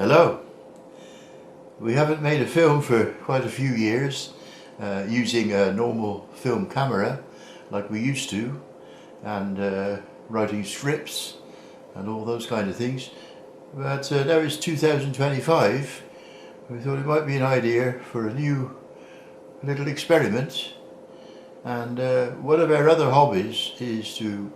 Hello. We haven't made a film for quite a few years using a normal film camera like we used to, and writing scripts and all those kind of things. But now it's 2025. We thought it might be an idea for a new little experiment. And one of our other hobbies is to,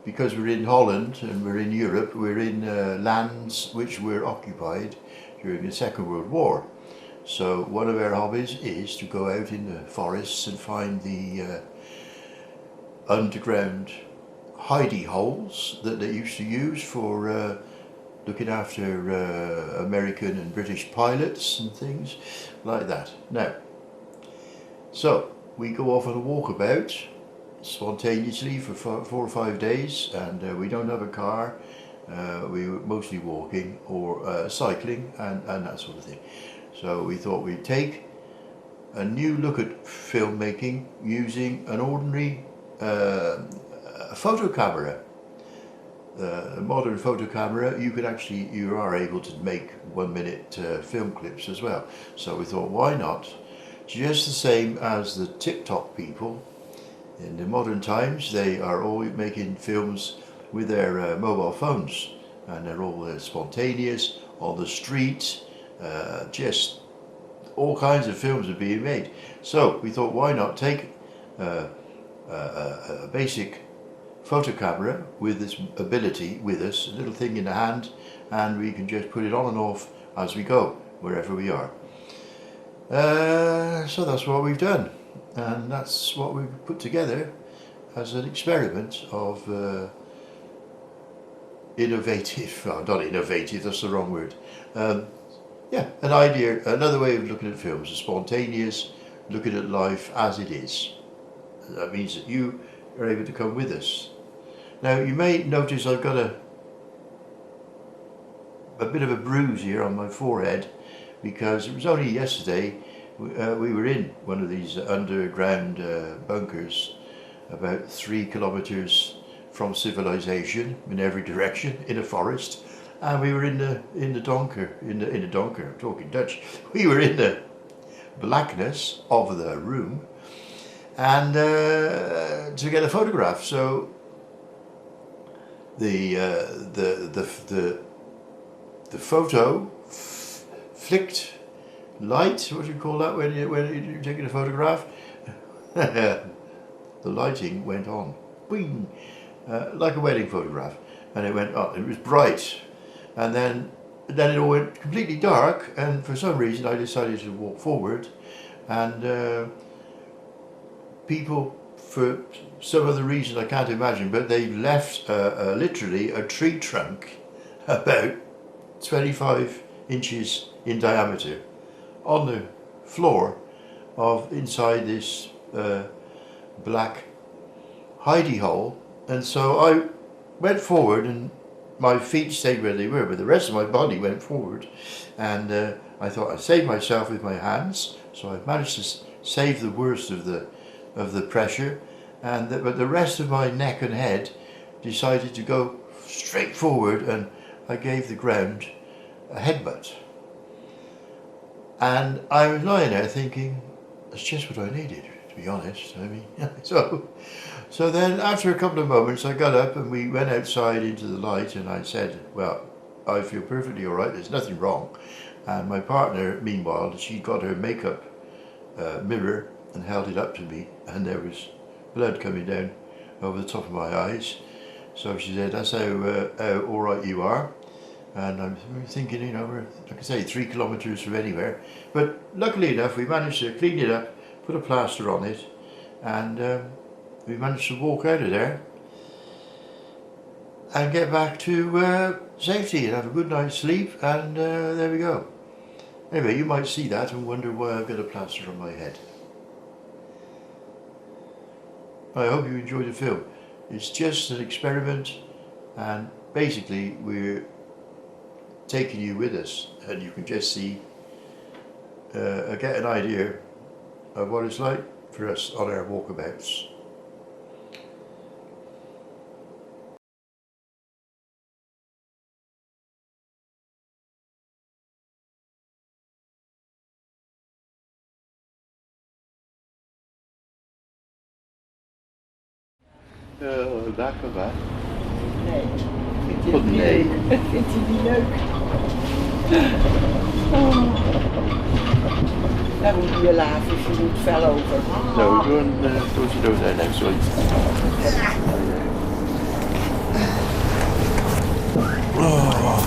because we're in Holland and we're in Europe, we're in lands which were occupied during the Second World War. So one of our hobbies is to go out in the forests and find the underground hidey holes that they used to use for looking after American and British pilots and things like that. Now, so we go off on a walkabout spontaneously for 4 or 5 days, and we don't have a car. We were mostly walking or cycling and that sort of thing. So we thought we'd take a new look at filmmaking using an ordinary photo camera. A modern photo camera, you are able to make 1-minute film clips as well. So we thought, why not? Just the same as the TikTok people. In the modern times, they are all making films with their mobile phones, and they're all spontaneous, on the street, just all kinds of films are being made. So we thought, why not take a basic photo camera with this ability with us, a little thing in the hand, and we can just put it on and off as we go, wherever we are. So that's what we've done, and that's what we've put together as an experiment of innovative, well, not innovative, that's the wrong word. Yeah, an idea, another way of looking at films, a spontaneous, looking at life as it is. That means that you are able to come with us. Now, you may notice I've got a bit of a bruise here on my forehead, because it was only yesterday we were in one of these underground bunkers about 3 kilometers from civilization in every direction, in a forest, and we were in the donker, I'm talking Dutch, we were in the blackness of the room, and to get a photograph. So the photo flicked light, what do you call that when you're taking a photograph? The lighting went on, bing, like a wedding photograph, and it went on. It was bright, and then it all went completely dark, and for some reason I decided to walk forward, and people, for some other reason I can't imagine, but they left literally a tree trunk about 25 inches in diameter on the floor of inside this black hidey hole. And so I went forward, and my feet stayed where they were, but the rest of my body went forward, and I thought I'd save myself with my hands. So I managed to save the worst of the pressure, and but the rest of my neck and head decided to go straight forward, and I gave the ground a headbutt. And I was lying there thinking, that's just what I needed, to be honest. I mean, so then after a couple of moments I got up and we went outside into the light, and I said, well, I feel perfectly all right, there's nothing wrong. And my partner, meanwhile, she got her makeup mirror and held it up to me, and there was blood coming down over the top of my eyes. So she said, that's how all right you are. And I'm thinking, you know, we're, like I say, 3 kilometers from anywhere. But luckily enough, we managed to clean it up, put a plaster on it, and we managed to walk out of there and get back to safety and have a good night's sleep, and there we go. Anyway, you might see that and wonder why I've got a plaster on my head. I hope you enjoyed the film. It's just an experiment, and basically we're taking you with us, and you can just see, get an idea of what it's like for us on our walkabouts. Lekker hè? Nee. Oh, nee. Vindt hij niet leuk? Oh. Daar moet je laven, dus je moet fel over. No, doe ze dood zijn, sorry. Oh.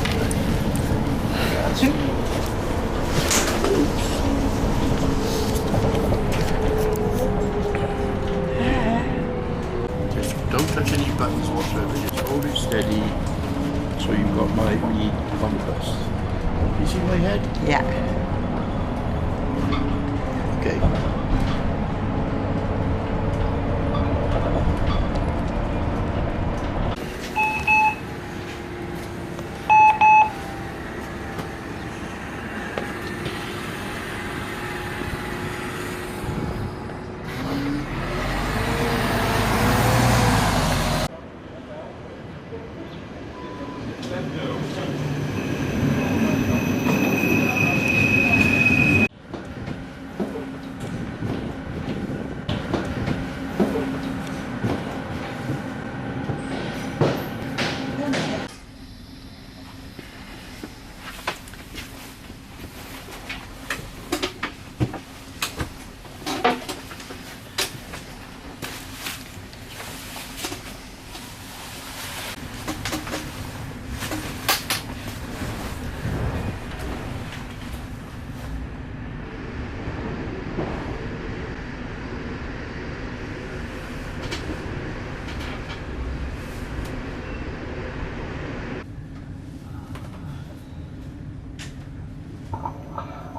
Just don't touch any buttons whatsoever, just hold it steady so you've got my read on the bus. You see my head? Ja. Okay.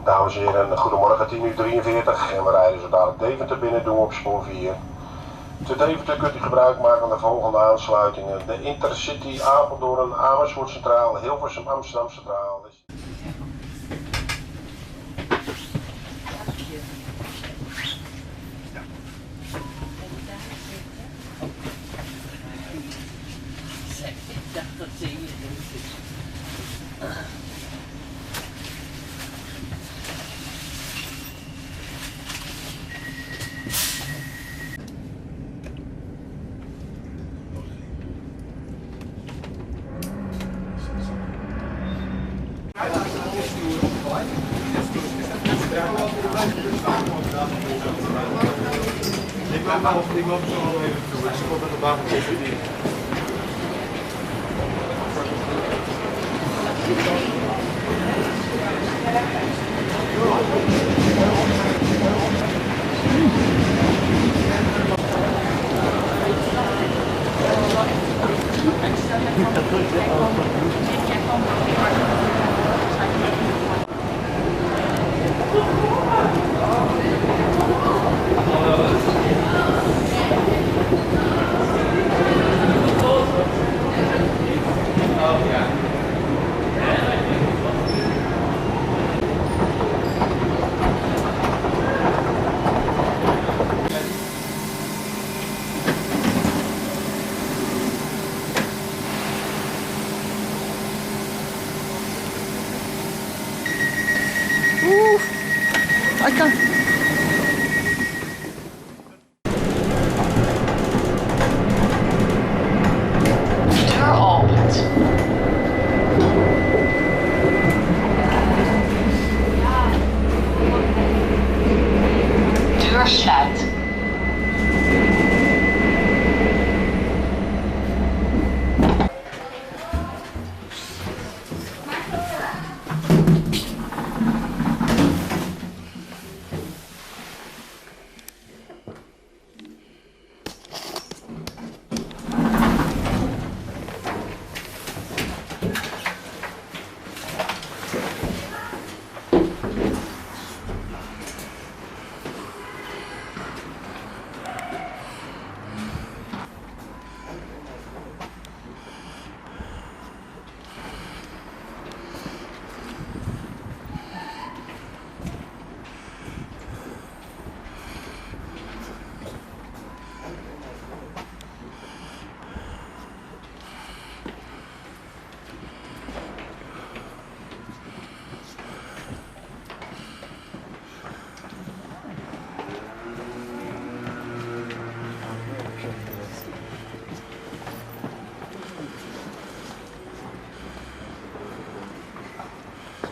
Dames en heren, goedemorgen, 10:43 en we rijden zo dadelijk Deventer binnen, doen we op spoor 4. Te Deventer kunt u gebruik maken van de volgende aansluitingen. De Intercity Apeldoorn, Amersfoort Centraal, Hilversum Amsterdam Centraal. Ik dacht dat ze hier is. Ik loop zo wel even toe. Ik kom met de baan in. I can't. Deur opent. Deur sluit.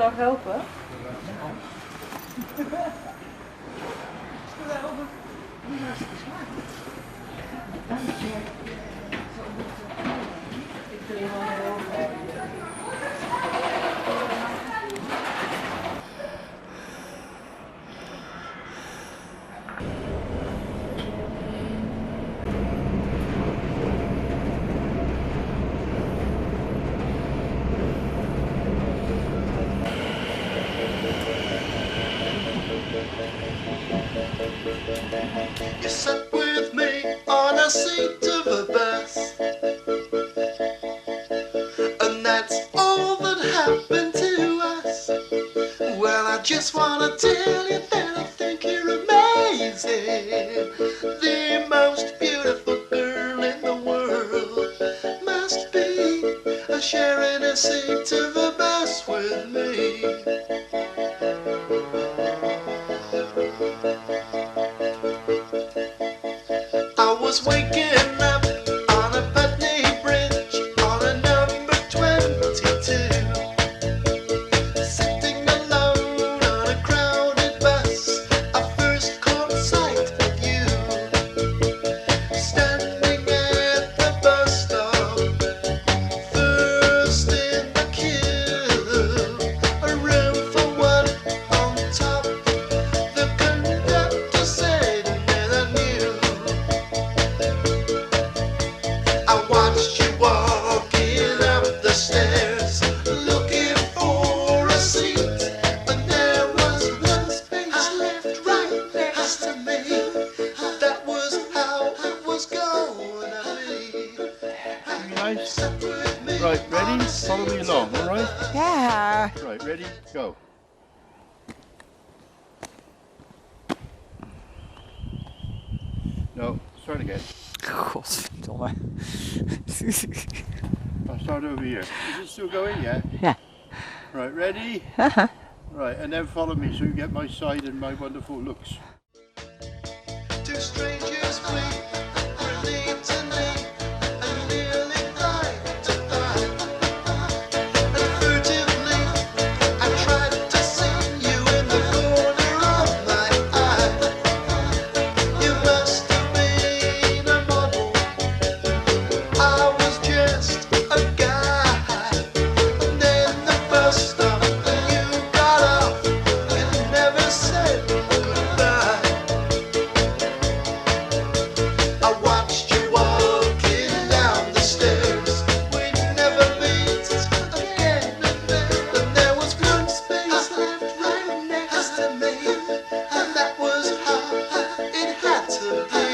Zou ik helpen? You sat with me on a seat of a bus, and that's all that happened to us. Well, I just wanna tell you that I think you're amazing. The most beautiful girl in the world must be sharing a seat of a bus with me. I was waking up on a Putney Bridge on a number 22, sitting alone on a crowded bus. I first caught sight of you, standing at the bus stop, first in the queue, a room for one on top. The conductor said that I knew. I watched you walking up the stairs, looking for a seat, and there was one space left right next to me. That was how it was gonna be. Nice. Sat with me Right, on ready? a Follow me seat along, of a alright? bus. Yeah. Right, ready? Go. No, start again. Godverdomme. I'll start over here. Is it still going? Yeah? Yeah. Right, ready? Uh-huh. Right, and then follow me so you get my side and my wonderful looks. Two strangers we relieved to me and nearly died to find. And furtively I tried to see you in the corner of my eye. You must have been a model. I was just a guy. And then the bus stopped and you got off. You never said goodbye. I watched you walking down the stairs. We'd never meet again. And there was one space left right next to me. And that was how it had to be.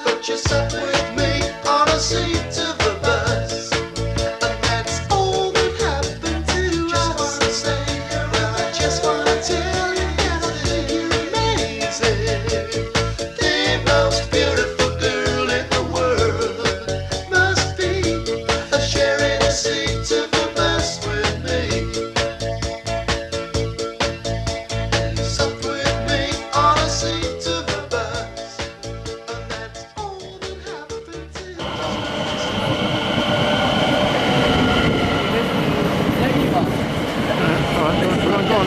But you sat with me on a seat of a bus, and that's all that happened to us. I just wanna tell you that I think you're amazing. The most beautiful girl in the world must be sharing a seat of a bus with me. Sat with me on a seat of a bus, and that's all that happened to us. Alright, go on.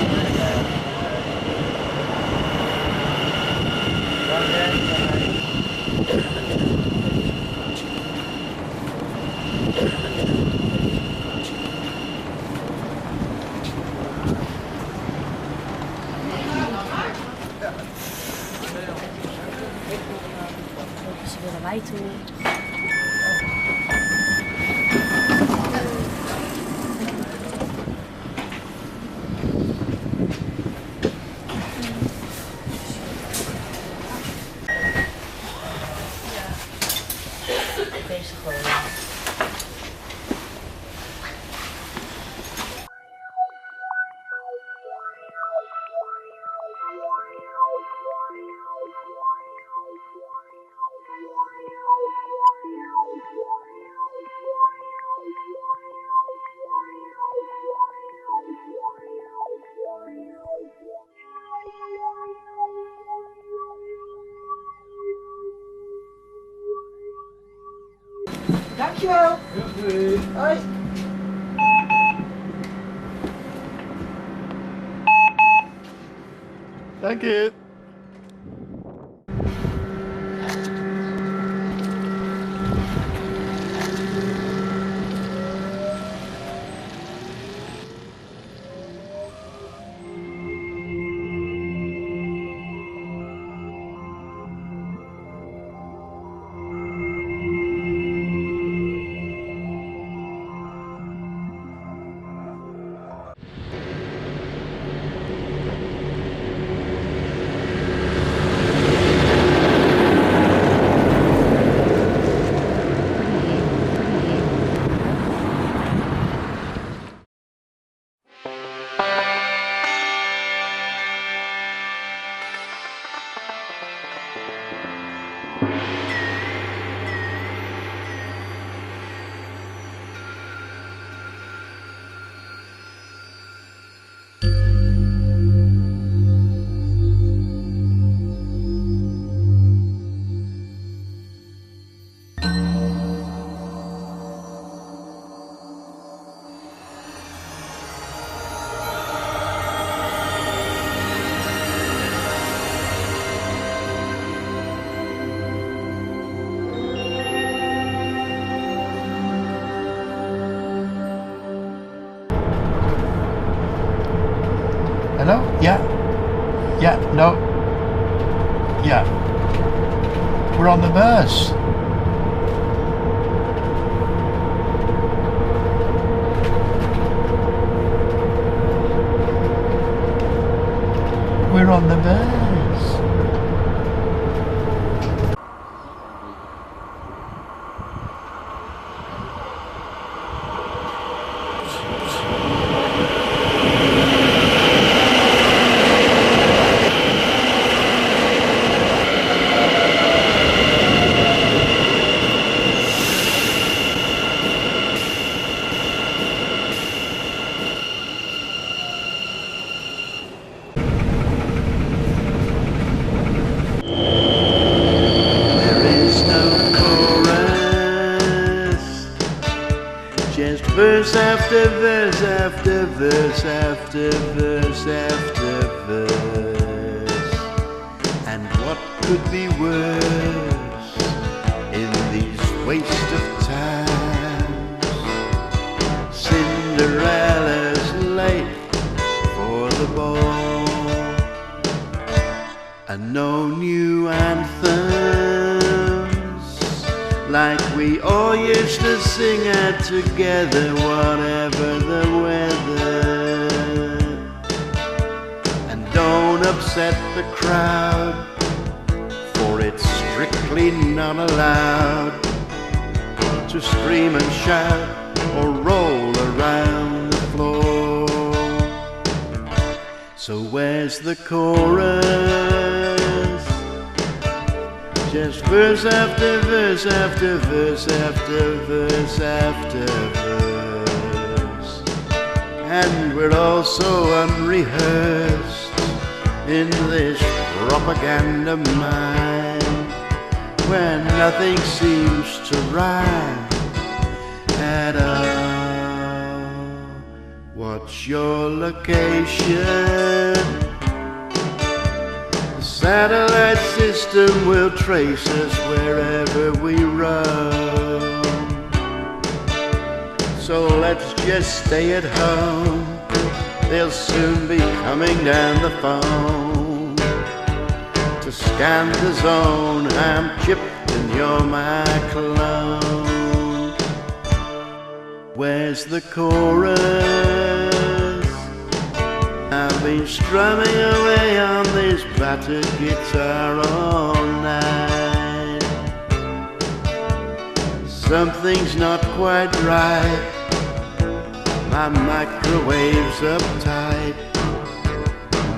Ze willen mij toe. Deze gewoon. Dankjewel. Hoi. Thank you. Hello? Yeah. Yeah, no. Yeah. We're on the bus. We're on the bus. Just verse after verse after verse after verse after verse. And what could be worse in these waste of times? Cinderella's late for the ball, and no new anthems like we all used to sing it together, whatever the weather. And don't upset the crowd, for it's strictly not allowed to scream and shout or roll around the floor. So where's the chorus? Just verse after verse after verse after verse after verse. And we're all so unrehearsed in this propaganda mind, where nothing seems to rhyme at all. What's your location? The satellite system will trace us wherever we roam. So let's just stay at home. They'll soon be coming down the phone to scan the zone. I'm chipped and you're my clone. Where's the chorus? I've been strumming away on this battered guitar all night. Something's not quite right. My microwave's uptight.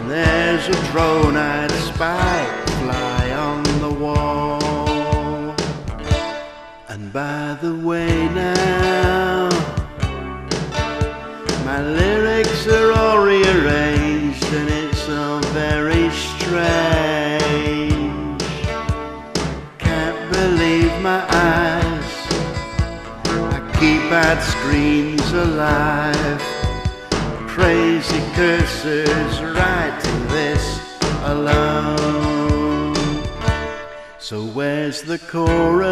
There's a drone I'd spy fly on the wall. And by the way now, my lyrics are all rearranged, and it's all very strange. Can't believe my eyes, I keep ad screens alive. Crazy cursors writing this alone. So where's the chorus?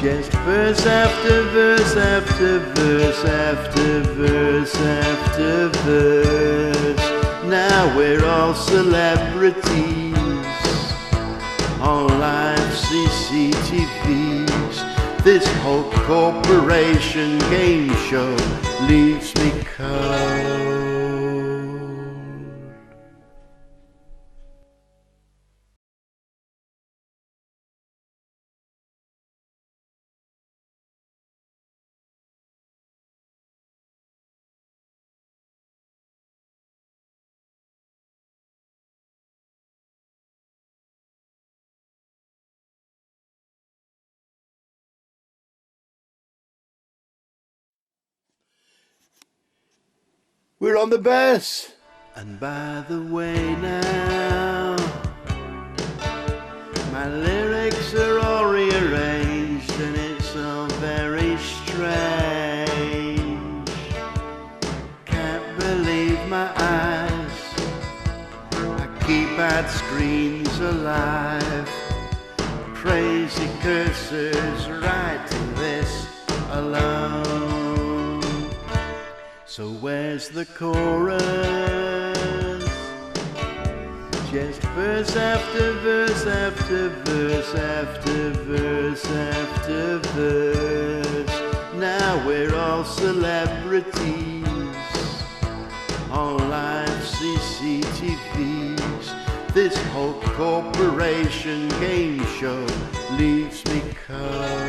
Just verse after verse after verse after verse after verse. Now we're all celebrities on live CCTVs. This whole corporation game show leaves me cold. We're on the bus. And by the way now, my lyrics are all rearranged and it's all very strange. Can't believe my eyes, my keypad screen's alive. Crazy cursors writing this alone. So where's the chorus? Just verse after verse after verse after verse after verse. Now we're all celebrities on live CCTVs. This whole corporation game show leaves me cold.